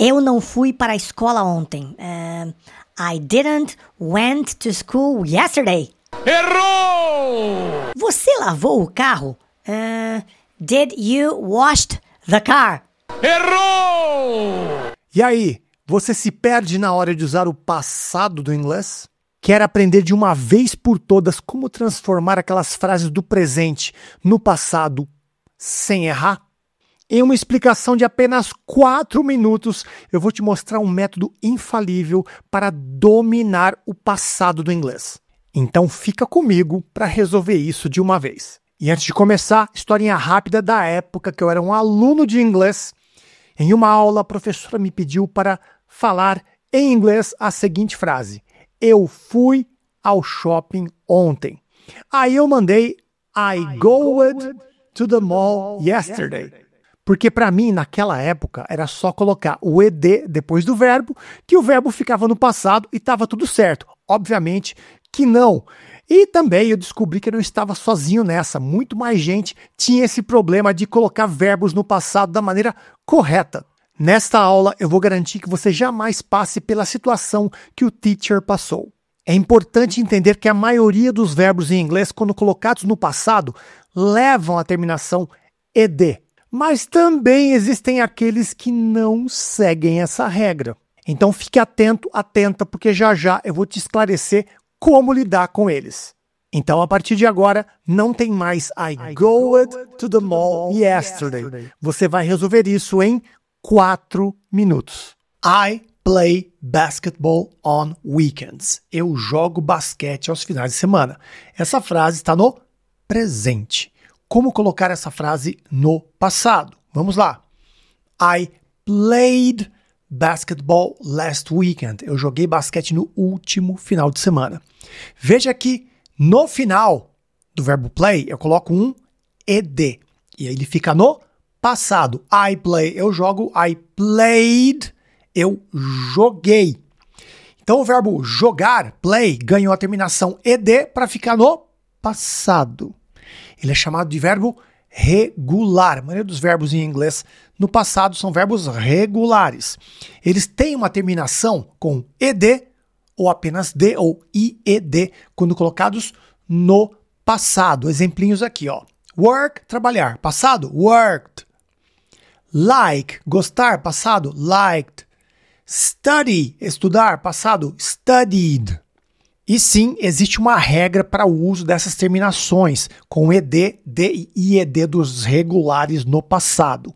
Eu não fui para a escola ontem. I didn't went to school yesterday. Errou! Você lavou o carro? Did you wash the car? Errou! E aí, você se perde na hora de usar o passado do inglês? Quer aprender de uma vez por todas como transformar aquelas frases do presente no passado sem errar? Em uma explicação de apenas 4 minutos, eu vou te mostrar um método infalível para dominar o passado do inglês. Então fica comigo para resolver isso de uma vez. E antes de começar, historinha rápida da época que eu era um aluno de inglês. Em uma aula, a professora me pediu para falar em inglês a seguinte frase: eu fui ao shopping ontem. Aí eu mandei I goed to the mall yesterday. Porque para mim, naquela época, era só colocar o ed depois do verbo, que o verbo ficava no passado e estava tudo certo. Obviamente que não. E também eu descobri que eu não estava sozinho nessa. Muito mais gente tinha esse problema de colocar verbos no passado da maneira correta. Nesta aula, eu vou garantir que você jamais passe pela situação que o teacher passou. É importante entender que a maioria dos verbos em inglês, quando colocados no passado, levam a terminação ed. Mas também existem aqueles que não seguem essa regra. Então fique atento, atenta, porque já já eu vou te esclarecer como lidar com eles. Então, a partir de agora, não tem mais I goed to the mall yesterday. Você vai resolver isso em 4 minutos. I play basketball on weekends. Eu jogo basquete aos finais de semana. Essa frase está no presente. Como colocar essa frase no passado? Vamos lá. I played basketball last weekend. Eu joguei basquete no último final de semana. Veja que no final do verbo play eu coloco um ed. E aí ele fica no passado. I play, eu jogo. I played, eu joguei. Então o verbo jogar, play, ganhou a terminação ed para ficar no passado. Ele é chamado de verbo regular. A maioria dos verbos em inglês no passado são verbos regulares. Eles têm uma terminação com ed ou apenas d ou ied quando colocados no passado. Exemplinhos aqui, ó. Work, trabalhar. Passado, worked. Like, gostar. Passado, liked. Study, estudar. Passado, studied. E sim, existe uma regra para o uso dessas terminações, com ed, d e ied dos regulares no passado.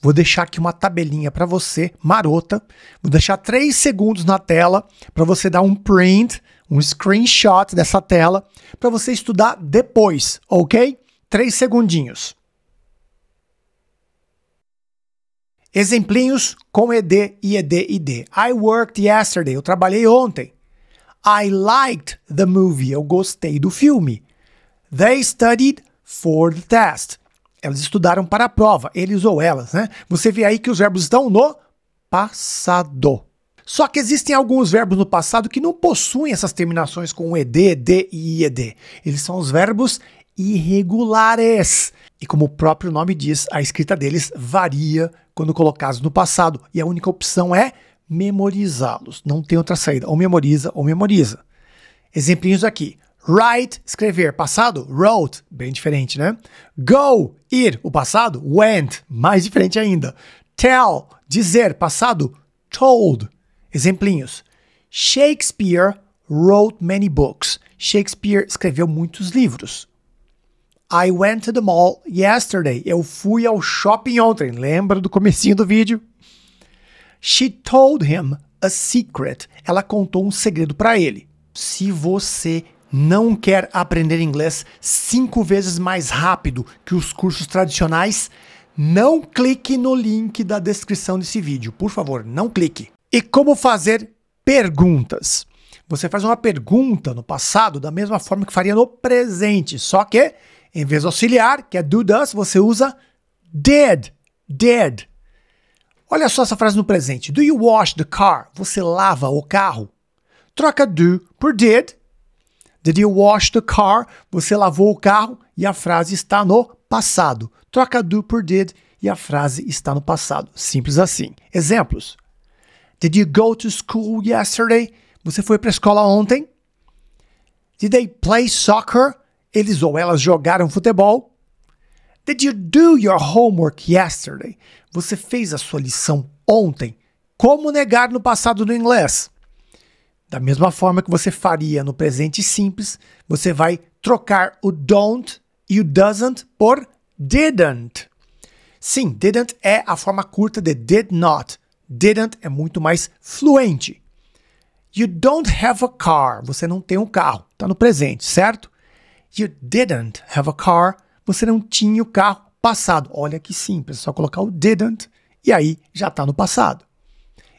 Vou deixar aqui uma tabelinha para você, marota. Vou deixar 3 segundos na tela para você dar um print, um screenshot dessa tela, para você estudar depois, ok? 3 segundinhos. Exemplinhos com ed, ied e d. I worked yesterday. Eu trabalhei ontem. I liked the movie. Eu gostei do filme. They studied for the test. Elas estudaram para a prova. Eles ou elas, né? Você vê aí que os verbos estão no passado. Só que existem alguns verbos no passado que não possuem essas terminações com ed, d e ied. Eles são os verbos irregulares. E como o próprio nome diz, a escrita deles varia quando colocados no passado. E a única opção é memorizá-los. Não tem outra saída. Ou memoriza ou memoriza. Exemplinhos aqui. Write, escrever. Passado, wrote. Bem diferente, né? Go, ir. O passado, went. Mais diferente ainda. Tell, dizer. Passado, told. Exemplinhos. Shakespeare wrote many books. Shakespeare escreveu muitos livros. I went to the mall yesterday. Eu fui ao shopping ontem. Lembra do comecinho do vídeo? She told him a secret. Ela contou um segredo para ele. Se você não quer aprender inglês 5 vezes mais rápido que os cursos tradicionais, não clique no link da descrição desse vídeo. Por favor, não clique. E como fazer perguntas? Você faz uma pergunta no passado da mesma forma que faria no presente, só que em vez de auxiliar, que é do, does, você usa did. Did. Olha só essa frase no presente. Do you wash the car? Você lava o carro? Troca do por did. Did you wash the car? Você lavou o carro e a frase está no passado. Troca do por did e a frase está no passado. Simples assim. Exemplos. Did you go to school yesterday? Você foi para a escola ontem? Did they play soccer? Eles ou elas jogaram futebol? Did you do your homework yesterday? Você fez a sua lição ontem? Como negar no passado do inglês? Da mesma forma que você faria no presente simples, você vai trocar o don't e o doesn't por didn't. Sim, didn't é a forma curta de did not. Didn't é muito mais fluente. You don't have a car. Você não tem um carro. Está no presente, certo? You didn't have a car. Você não tinha o carro passado. Olha que simples, é só colocar o didn't e aí já está no passado.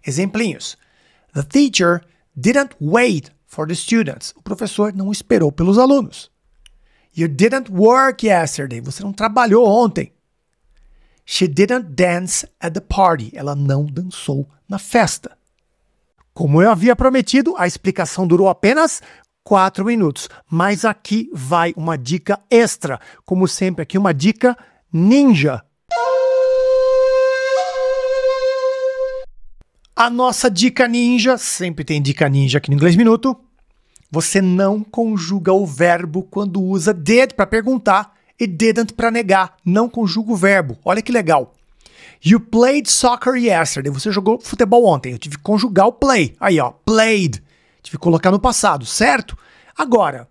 Exemplinhos. The teacher didn't wait for the students. O professor não esperou pelos alunos. You didn't work yesterday. Você não trabalhou ontem. She didn't dance at the party. Ela não dançou na festa. Como eu havia prometido, a explicação durou apenas 4 minutos. Mas aqui vai uma dica extra. Como sempre, aqui uma dica ninja. A nossa dica ninja, sempre tem dica ninja aqui no Inglês Minuto. Você não conjuga o verbo quando usa did para perguntar e didn't para negar. Não conjuga o verbo. Olha que legal. You played soccer yesterday. Você jogou futebol ontem. Eu tive que conjugar o play. Aí, ó, played. Tive que colocar no passado, certo? Agora,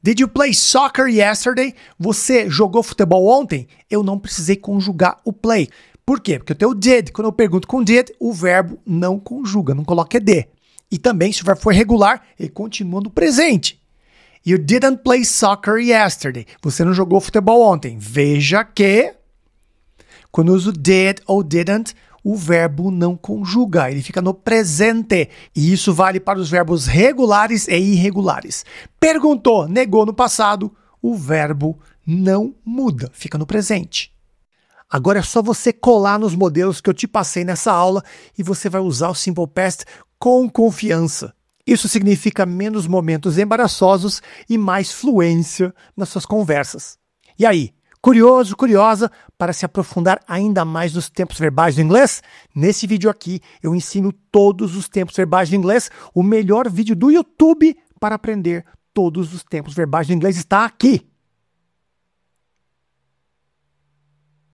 did you play soccer yesterday? Você jogou futebol ontem? Eu não precisei conjugar o play. Por quê? Porque eu tenho o did. Quando eu pergunto com did, o verbo não conjuga, não coloca ed. E também, se o verbo for regular, ele continua no presente. You didn't play soccer yesterday. Você não jogou futebol ontem. Veja que, quando eu uso did ou didn't, o verbo não conjuga, ele fica no presente. E isso vale para os verbos regulares e irregulares. Perguntou, negou no passado, o verbo não muda, fica no presente. Agora é só você colar nos modelos que eu te passei nessa aula e você vai usar o Simple Past com confiança. Isso significa menos momentos embaraçosos e mais fluência nas suas conversas. E aí, curioso, curiosa para se aprofundar ainda mais nos tempos verbais do inglês? Nesse vídeo aqui eu ensino todos os tempos verbais do inglês. O melhor vídeo do YouTube para aprender todos os tempos verbais do inglês está aqui.